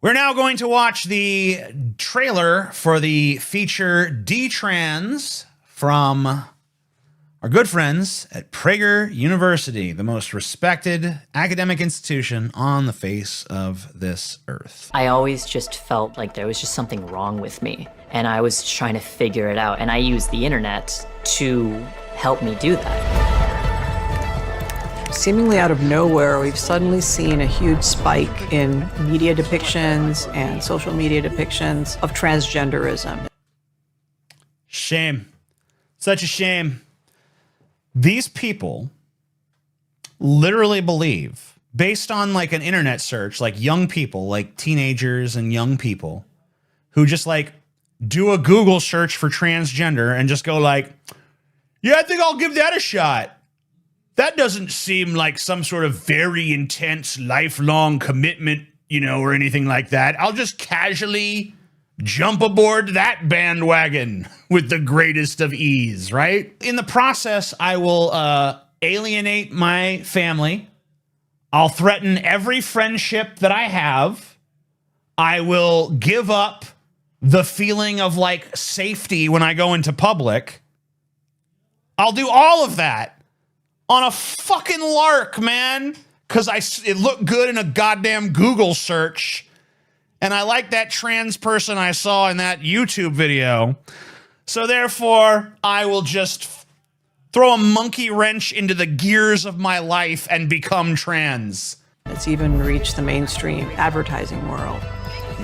We're now going to watch the trailer for the feature DETRANS from our good friends at Prager University, the most respected academic institution on the face of this earth. I always just felt like there was just something wrong with me, and I was trying to figure it out, and I used the internet to help me do that. Seemingly out of nowhere, we've suddenly seen a huge spike in media depictions and social media depictions of transgenderism. Shame. Such a shame. These people literally believe, based on like an internet search, like young people, like teenagers and young people who just like do a Google search for transgender and just go like, yeah, I think I'll give that a shot. That doesn't seem like some sort of very intense lifelong commitment, you know, or anything like that. I'll just casually jump aboard that bandwagon with the greatest of ease, right? In the process, I will alienate my family. I'll threaten every friendship that I have. I will give up the feeling of like safety when I go into public. I'll do all of that on a fucking lark, man, because it looked good in a goddamn Google search, and I like that trans person I saw in that YouTube video. So therefore, I will just throw a monkey wrench into the gears of my life and become trans. It's even reached the mainstream advertising world.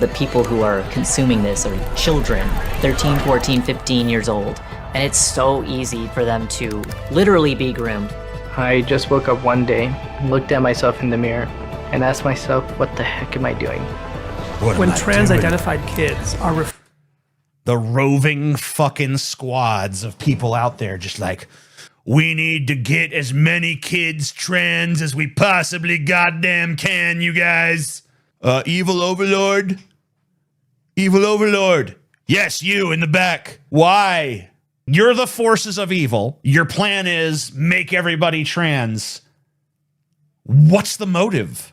The people who are consuming this are children, 13, 14, 15 years old, and it's so easy for them to literally be groomed. I just woke up one day, looked at myself in the mirror, and asked myself, what the heck am I doing? When trans-identified kids are the roving fucking squads of people out there just like, we need to get as many kids trans as we possibly goddamn can, you guys. Evil overlord? Evil overlord. Yes, you in the back. Why? You're the forces of evil. Your plan is make everybody trans. What's the motive?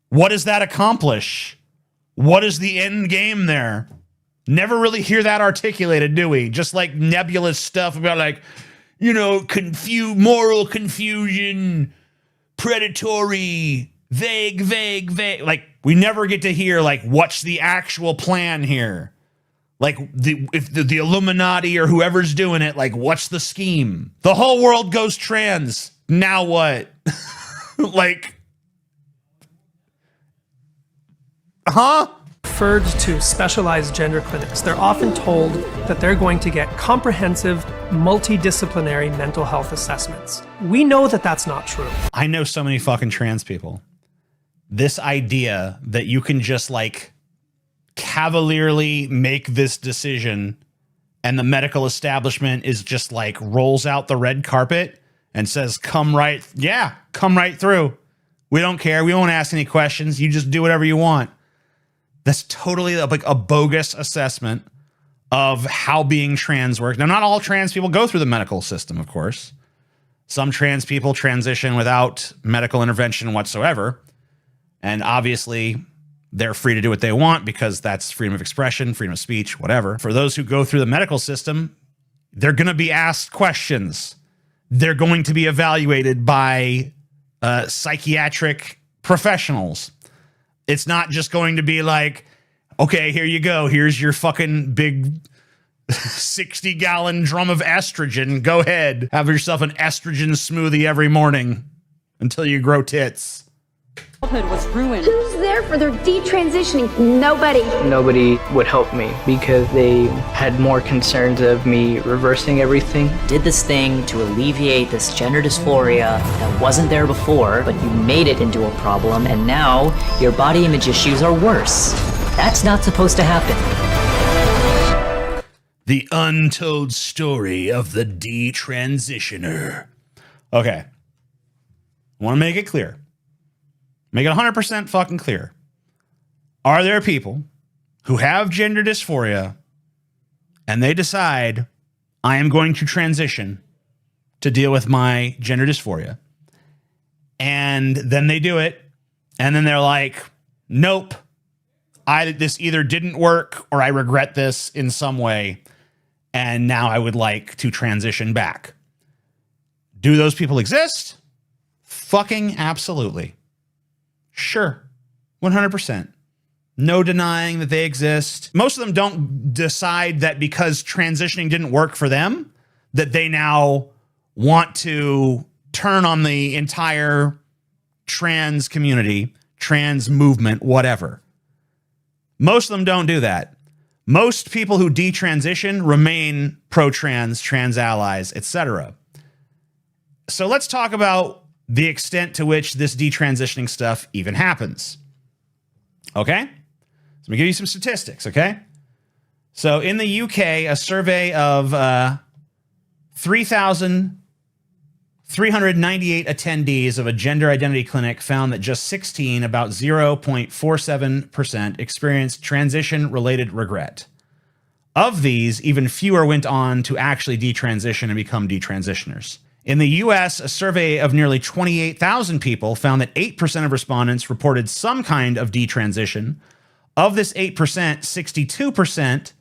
What does that accomplish? What is the end game there? Never really hear that articulated, do we? Just like nebulous stuff about like, you know, moral confusion, predatory, vague. Like we never get to hear like, what's the actual plan here? Like if the Illuminati or whoever's doing it, like what's the scheme? The whole world goes trans. Now what? Like, huh? referred to specialized gender clinics, they're often told that they're going to get comprehensive, multidisciplinary mental health assessments. We know that that's not true. I know so many fucking trans people. This idea that you can just like cavalierly make this decision and the medical establishment is just like rolls out the red carpet and says, come right through. We don't care. We won't ask any questions. You just do whatever you want. That's totally like a bogus assessment of how being trans works. Now, not all trans people go through the medical system, of course. Some trans people transition without medical intervention whatsoever. And obviously, they're free to do what they want because that's freedom of expression, freedom of speech, whatever. For those who go through the medical system, they're going to be asked questions. They're going to be evaluated by psychiatric professionals. It's not just going to be like, okay, here you go. Here's your fucking big 60-gallon drum of estrogen. Go ahead. Have yourself an estrogen smoothie every morning until you grow tits. Childhood was ruined. Who's there for their detransitioning? Nobody. Nobody would help me because they had more concerns of me reversing everything. Did this thing to alleviate this gender dysphoria that wasn't there before, but you made it into a problem, and now your body image issues are worse. That's not supposed to happen. The untold story of the detransitioner. Okay. I want to make it clear. Make it 100% fucking clear. Are there people who have gender dysphoria and they decide, I am going to transition to deal with my gender dysphoria, and then they do it, and then they're like, nope, this either didn't work or I regret this in some way, and now I would like to transition back. Do those people exist? Fucking absolutely. Sure. 100%. No denying that they exist. Most of them don't decide that because transitioning didn't work for them, that they now want to turn on the entire trans community, trans movement, whatever. Most of them don't do that. Most people who detransition remain pro-trans, trans allies, etc. So let's talk about the extent to which this detransitioning stuff even happens. Okay? So let me give you some statistics, okay? So in the UK, a survey of 3,398 attendees of a gender identity clinic found that just 16, about 0.47%, experienced transition-related regret. Of these, even fewer went on to actually detransition and become detransitioners. In the US, a survey of nearly 28,000 people found that 8% of respondents reported some kind of detransition. Of this 8%, 62%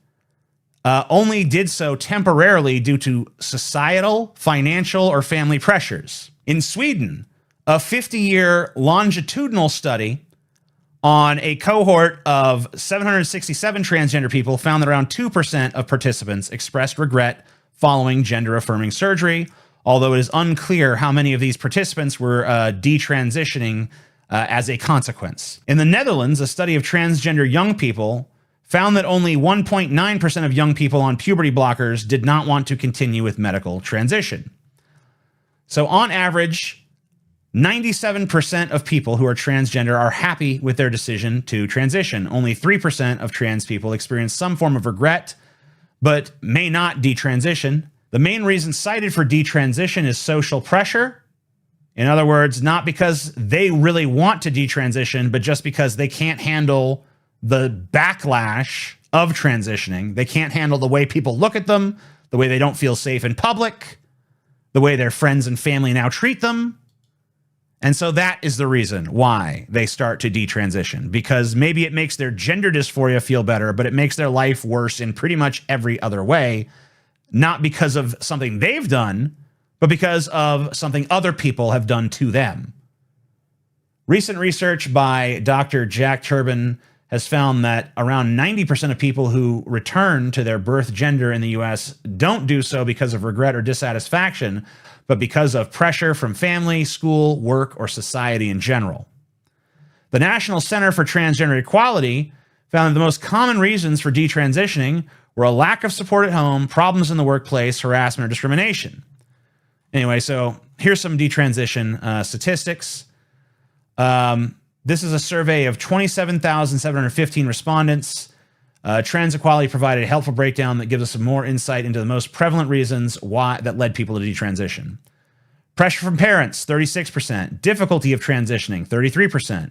only did so temporarily due to societal, financial, or family pressures. In Sweden, a 50-year longitudinal study on a cohort of 767 transgender people found that around 2% of participants expressed regret following gender-affirming surgery, although it is unclear how many of these participants were detransitioning as a consequence. In the Netherlands, a study of transgender young people found that only 1.9% of young people on puberty blockers did not want to continue with medical transition. So on average, 97% of people who are transgender are happy with their decision to transition. Only 3% of trans people experience some form of regret, but may not detransition. The main reason cited for detransition is social pressure. In other words, not because they really want to detransition, but just because they can't handle the backlash of transitioning. They can't handle the way people look at them, the way they don't feel safe in public, the way their friends and family now treat them. And so that is the reason why they start to detransition, because maybe it makes their gender dysphoria feel better, but it makes their life worse in pretty much every other way, not because of something they've done, but because of something other people have done to them. Recent research by Dr. Jack Turbin has found that around 90% of people who return to their birth gender in the US don't do so because of regret or dissatisfaction, but because of pressure from family, school, work, or society in general. The National Center for Transgender Equality found that the most common reasons for detransitioning were a lack of support at home, problems in the workplace, harassment, or discrimination. Anyway, so here's some detransition statistics. This is a survey of 27,715 respondents. Trans Equality provided a helpful breakdown that gives us some more insight into the most prevalent reasons that led people to detransition. Pressure from parents, 36%. Difficulty of transitioning, 33%.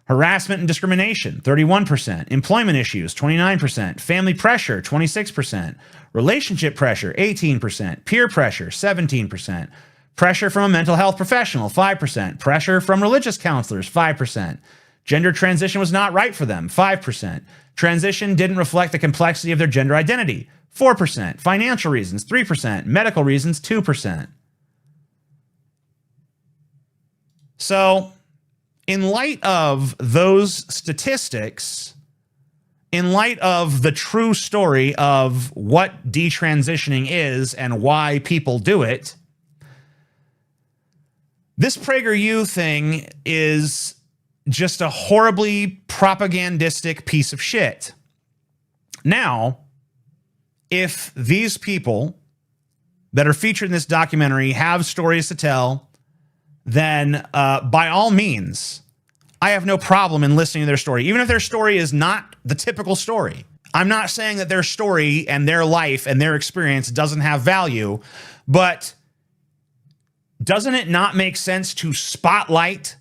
Harassment and discrimination, 31%. Employment issues, 29%. Family pressure, 26%. Relationship pressure, 18%. Peer pressure, 17%. Pressure from a mental health professional, 5%. Pressure from religious counselors, 5%. Gender transition was not right for them, 5%. Transition didn't reflect the complexity of their gender identity, 4%. Financial reasons, 3%. Medical reasons, 2%. So, in light of those statistics, in light of the true story of what detransitioning is and why people do it, this PragerU thing is just a horribly propagandistic piece of shit. Now, if these people that are featured in this documentary have stories to tell, then by all means, I have no problem in listening to their story, even if their story is not the typical story. I'm not saying that their story and their life and their experience doesn't have value, but doesn't it not make sense to spotlight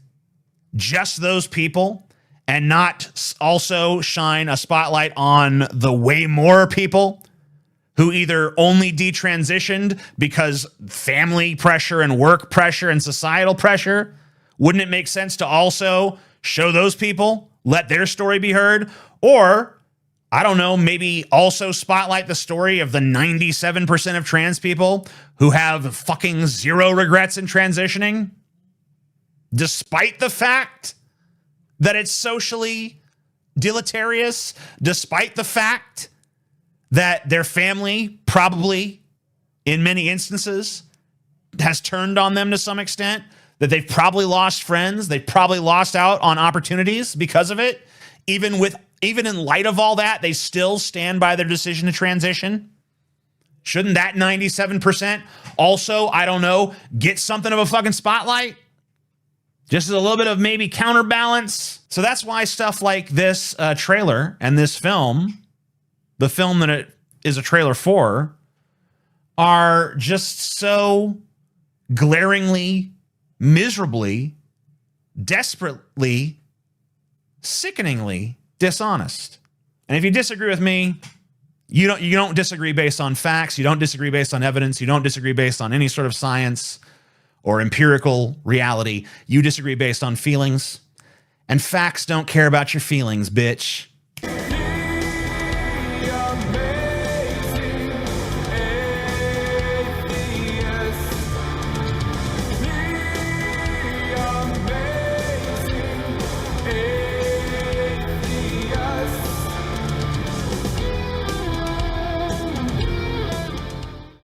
just those people and not also shine a spotlight on the way more people who either only detransitioned because family pressure and work pressure and societal pressure? Wouldn't it make sense to also show those people, let their story be heard? Or, I don't know, maybe also spotlight the story of the 97% of trans people who have fucking zero regrets in transitioning, despite the fact that it's socially deleterious, despite the fact that their family probably, in many instances, has turned on them to some extent, that they've probably lost friends, they've probably lost out on opportunities because of it. Even in light of all that, they still stand by their decision to transition. Shouldn't that 97% also, I don't know, get something of a fucking spotlight? Just as a little bit of maybe counterbalance. So that's why stuff like this trailer and this film, the film that it is a trailer for, are just so glaringly, miserably, desperately, sickeningly dishonest. And if you disagree with me, you don't disagree based on facts, you don't disagree based on evidence, you don't disagree based on any sort of science or empirical reality. You disagree based on feelings. And facts don't care about your feelings, bitch.